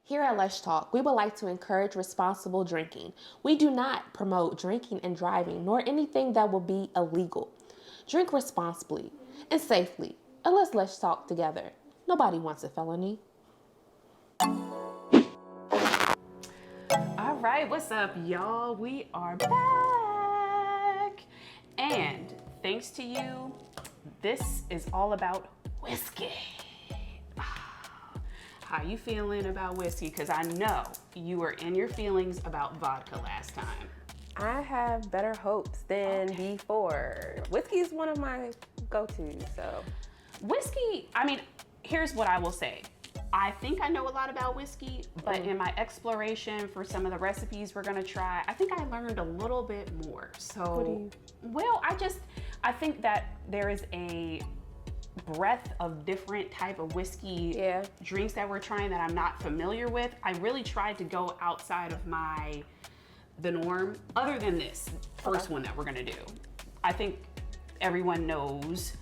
Here at Let's Talk, we would like to encourage responsible drinking. We do not promote drinking and driving, nor anything that will be illegal. Drink responsibly and safely, and let's talk together. Nobody wants a felony. All right, what's up, y'all? We are back. And thanks to you, this is all about whiskey. How you feeling about whiskey? Because I know you were in your feelings about vodka last time. I have better hopes than before. Whiskey is one of my go-tos, so. Whiskey, I mean, here's what I will say. I think I know a lot about whiskey, but in my exploration for some of the recipes we're gonna try, I think I learned a little bit more. So, well, I think that there is a breadth of different type of whiskey drinks that we're trying that I'm not familiar with. I really tried to go outside of the norm, other than this first one that we're gonna do. I think everyone knows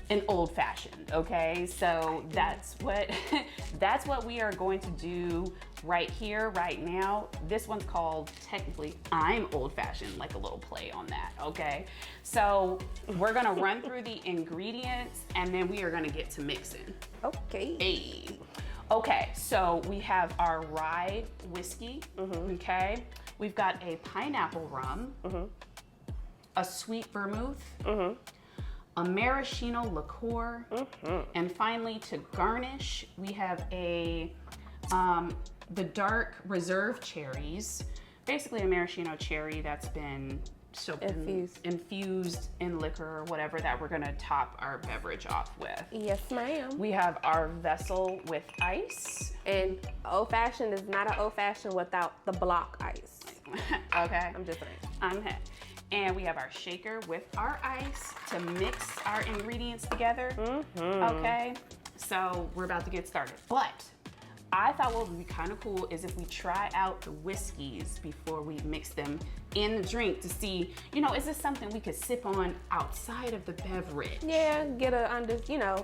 an old fashioned, okay? So that's what we are going to do right here, right now. This one's called, technically, I'm old fashioned, like a little play on that, okay? So we're gonna run through the ingredients and then we are gonna get to mixing. Okay. Hey. Okay, so we have our rye whiskey, okay? We've got a pineapple rum, a sweet vermouth, a maraschino liqueur, and finally to garnish, we have the dark reserve cherries, basically a maraschino cherry that's been infused in liquor or whatever that we're gonna top our beverage off with. Yes, ma'am. We have our vessel with ice. And old fashioned is not an old fashioned without the block ice. Okay. I'm just saying. I'm hit. And we have our shaker with our ice to mix our ingredients together. Okay, so we're about to get started. But I thought what would be kind of cool is if we try out the whiskeys before we mix them in the drink to see, is this something we could sip on outside of the beverage? Yeah, get a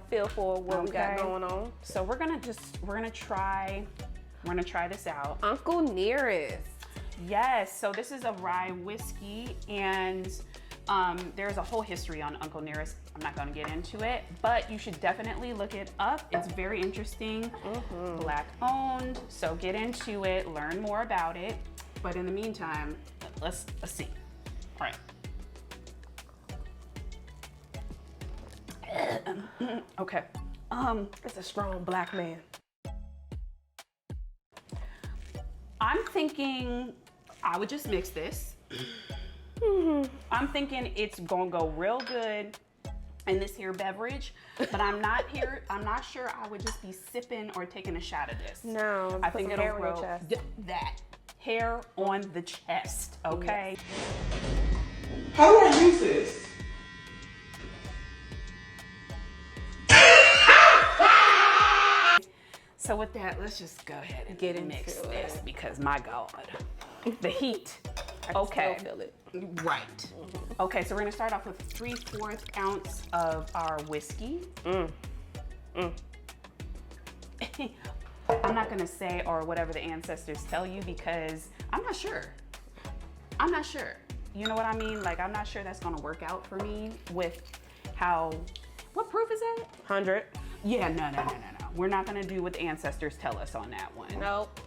feel for what we got going on. So we're gonna try this out. Uncle Nearest. Yes, so this is a rye whiskey, and there's a whole history on Uncle Nearest. I'm not gonna get into it, but you should definitely look it up. It's very interesting, Black owned, so get into it, learn more about it. But in the meantime, let's see. All right. Okay. It's a strong Black man. I'm thinking I would just mix this. I'm thinking it's gonna go real good in this here beverage, but I'm not sure I would just be sipping or taking a shot of this. No, I think it'll hair on your grow chest. that hair on the chest, okay? How do I use this? So with that, let's just go ahead and Get mix into this it. because my God, the heat. I can Okay. still feel it. Right. Okay, so we're gonna start off with 3/4 ounce of our whiskey. I'm not gonna say or whatever the ancestors tell you because I'm not sure. You know what I mean? Like, I'm not sure that's gonna work out for me with what proof is that? 100. Yeah, no. We're not gonna do what the ancestors tell us on that one. Nope.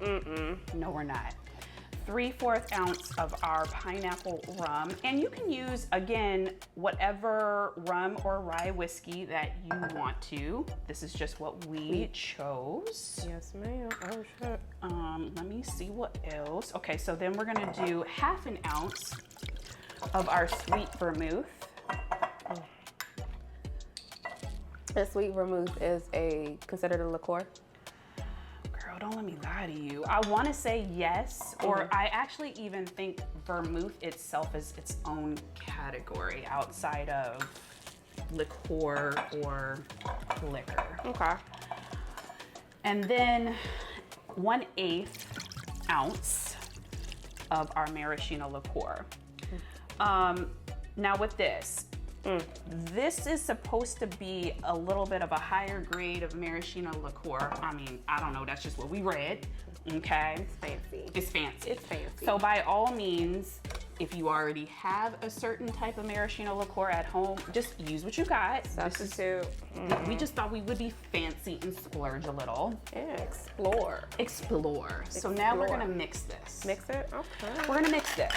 No, we're not. 3/4 ounce of our pineapple rum. And you can use, again, whatever rum or rye whiskey that you want to. This is just what we chose. Yes, ma'am. Oh, shit. Let me see what else. Okay, so then we're gonna do 1/2 ounce of our sweet vermouth. And sweet vermouth is considered a liqueur? Girl, don't let me lie to you. I want to say yes, or I actually even think vermouth itself is its own category outside of liqueur or liquor. Okay. And then 1/8 ounce of our maraschino liqueur. Now with this, this is supposed to be a little bit of a higher grade of maraschino liqueur. I mean, I don't know, that's just what we read. Okay. It's fancy. It's fancy. It's fancy. So by all means, if you already have a certain type of maraschino liqueur at home, just use what you got. Substitute. We just thought we would be fancy and splurge a little. Yeah, explore. Explore. So now we're gonna mix this. Mix it? Okay. We're gonna mix this.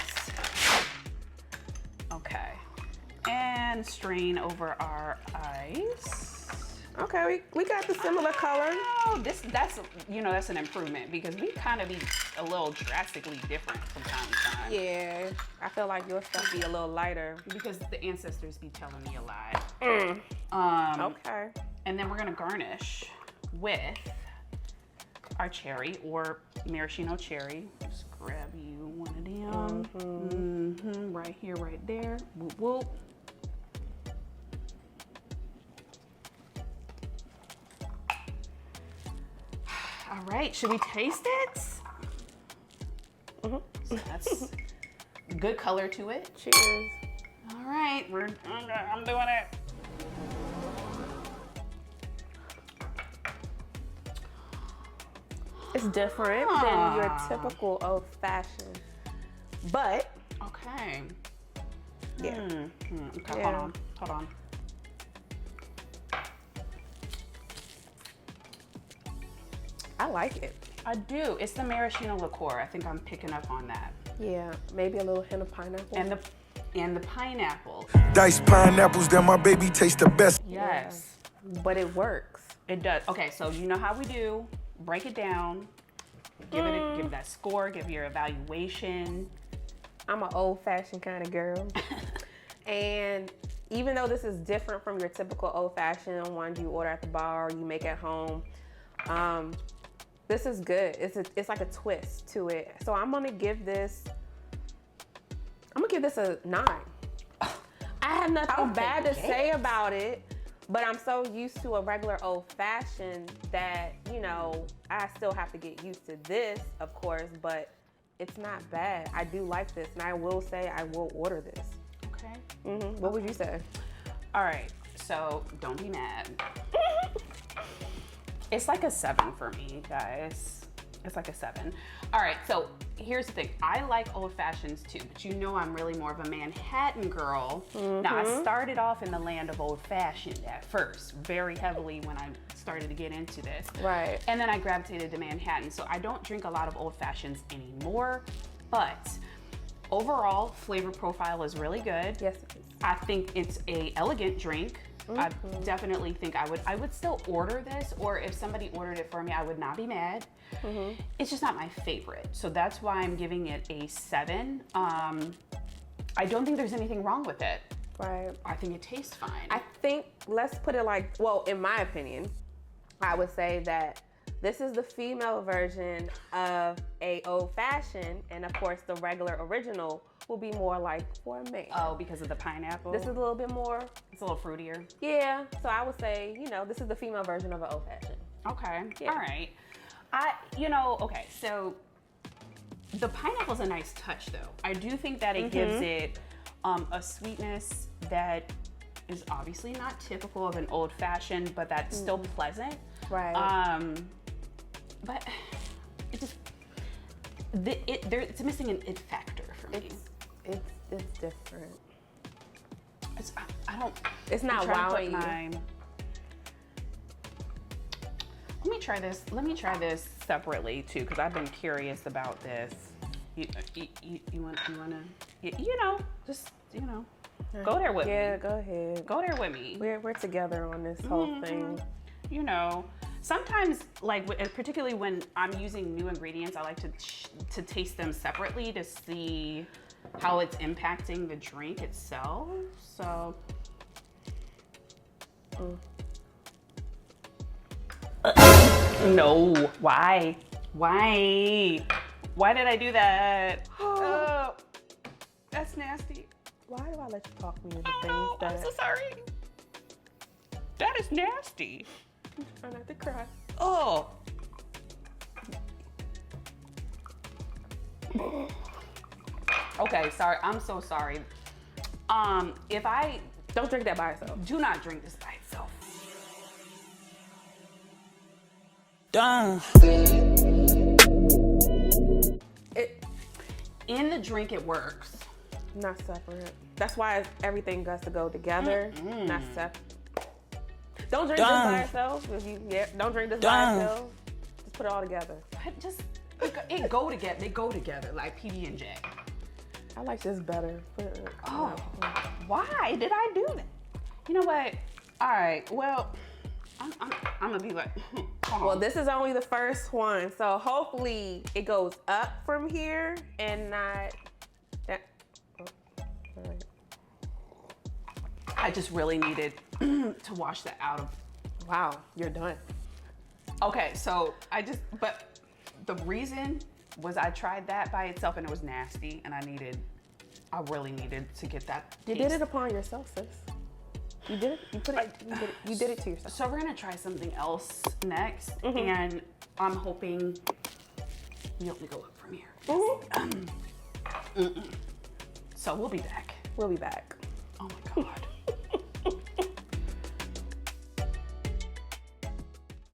Okay. And strain over our ice. Okay, we got the similar color. Oh, that's an improvement because we kind of be a little drastically different from time to time. Yeah, I feel like your stuff be a little lighter. Because the ancestors be telling me a lie. Okay. And then we're gonna garnish with our cherry or maraschino cherry. Just grab you one of them. Right here, right there. Whoop, whoop. All right, should we taste it? So that's good color to it. Cheers. All right, I'm doing it. It's different than your typical old fashioned, but Okay. yeah. Okay, Yeah. hold on. I like it. I do. It's the maraschino liqueur. I think I'm picking up on that. Yeah, maybe a little hint of pineapple. And the pineapple. Diced pineapples, that my baby taste the best. Yes. But it works. It does. Okay, so you know how we do. Break it down. Give that score, give your evaluation. I'm an old fashioned kind of girl. And even though this is different from your typical old fashioned ones you order at the bar or you make at home, this is good. It's like a twist to it. So I'm gonna give this a 9. I have nothing bad to say about it, but I'm so used to a regular old fashioned that, I still have to get used to this, of course, but it's not bad. I do like this, and I will say I will order this. Okay. What would you say? All right, so don't be mad. It's like a 7 for me, guys. It's like a 7. All right, so here's the thing. I like old fashions too, but I'm really more of a Manhattan girl. Now, I started off in the land of old fashioned at first, very heavily when I started to get into this. Right. And then I gravitated to Manhattan. So I don't drink a lot of old fashions anymore, but overall flavor profile is really good. Yes, it is. I think it's a elegant drink. I definitely think I would still order this, or if somebody ordered it for me, I would not be mad. It's just not my favorite. So that's why I'm giving it a 7. I don't think there's anything wrong with it. Right. I think it tastes fine. I think, let's put it like, well, in my opinion, I would say that this is the female version of a old fashioned, and of course the regular original will be more like for a man. Oh, because of the pineapple? This is a little bit more. It's a little fruitier. Yeah, so I would say, this is the female version of an old fashioned. Okay, Yeah. all right. Okay, so the pineapple's a nice touch though. I do think that it gives it a sweetness that is obviously not typical of an old fashioned, but that's still pleasant. Right. But it just, it's missing an it factor for me. It's different. I don't. It's not I'm trying to wowing put you. Let me try this. Let me try this separately too, because I've been curious about this. You wanna, just go there with me. Yeah, go ahead. Go there with me. We're together on this whole thing. Sometimes, particularly when I'm using new ingredients, I like to taste them separately to see how it's impacting the drink itself. So. No. Why? Why did I do that? Oh, that's nasty. Why do I let you talk me into things Oh, that I'm so sorry. That is nasty. I'm trying not to cry? Oh. Okay, sorry. I'm so sorry. If I Don't drink that by itself. do not drink this by itself. Done. drink, it works. Not separate. That's why everything has to go together, not separate. Don't drink this by itself. Don't drink this by itself. Just put it all together. It go together. They go together like PB and J. I like this better. Oh, why did I do that? You know what? All right. Well, I'm gonna be like, well, this is only the first one, so hopefully it goes up from here and not that. Oh, all right. I just really needed to wash that out of. Wow, you're done. Okay, so but the reason was I tried that by itself and it was nasty, and I really needed to get that. You did it upon yourself, sis. You did it. You did it to yourself. So we're gonna try something else next, and I'm hoping we only go up from here. So we'll be back. We'll be back. Oh my God.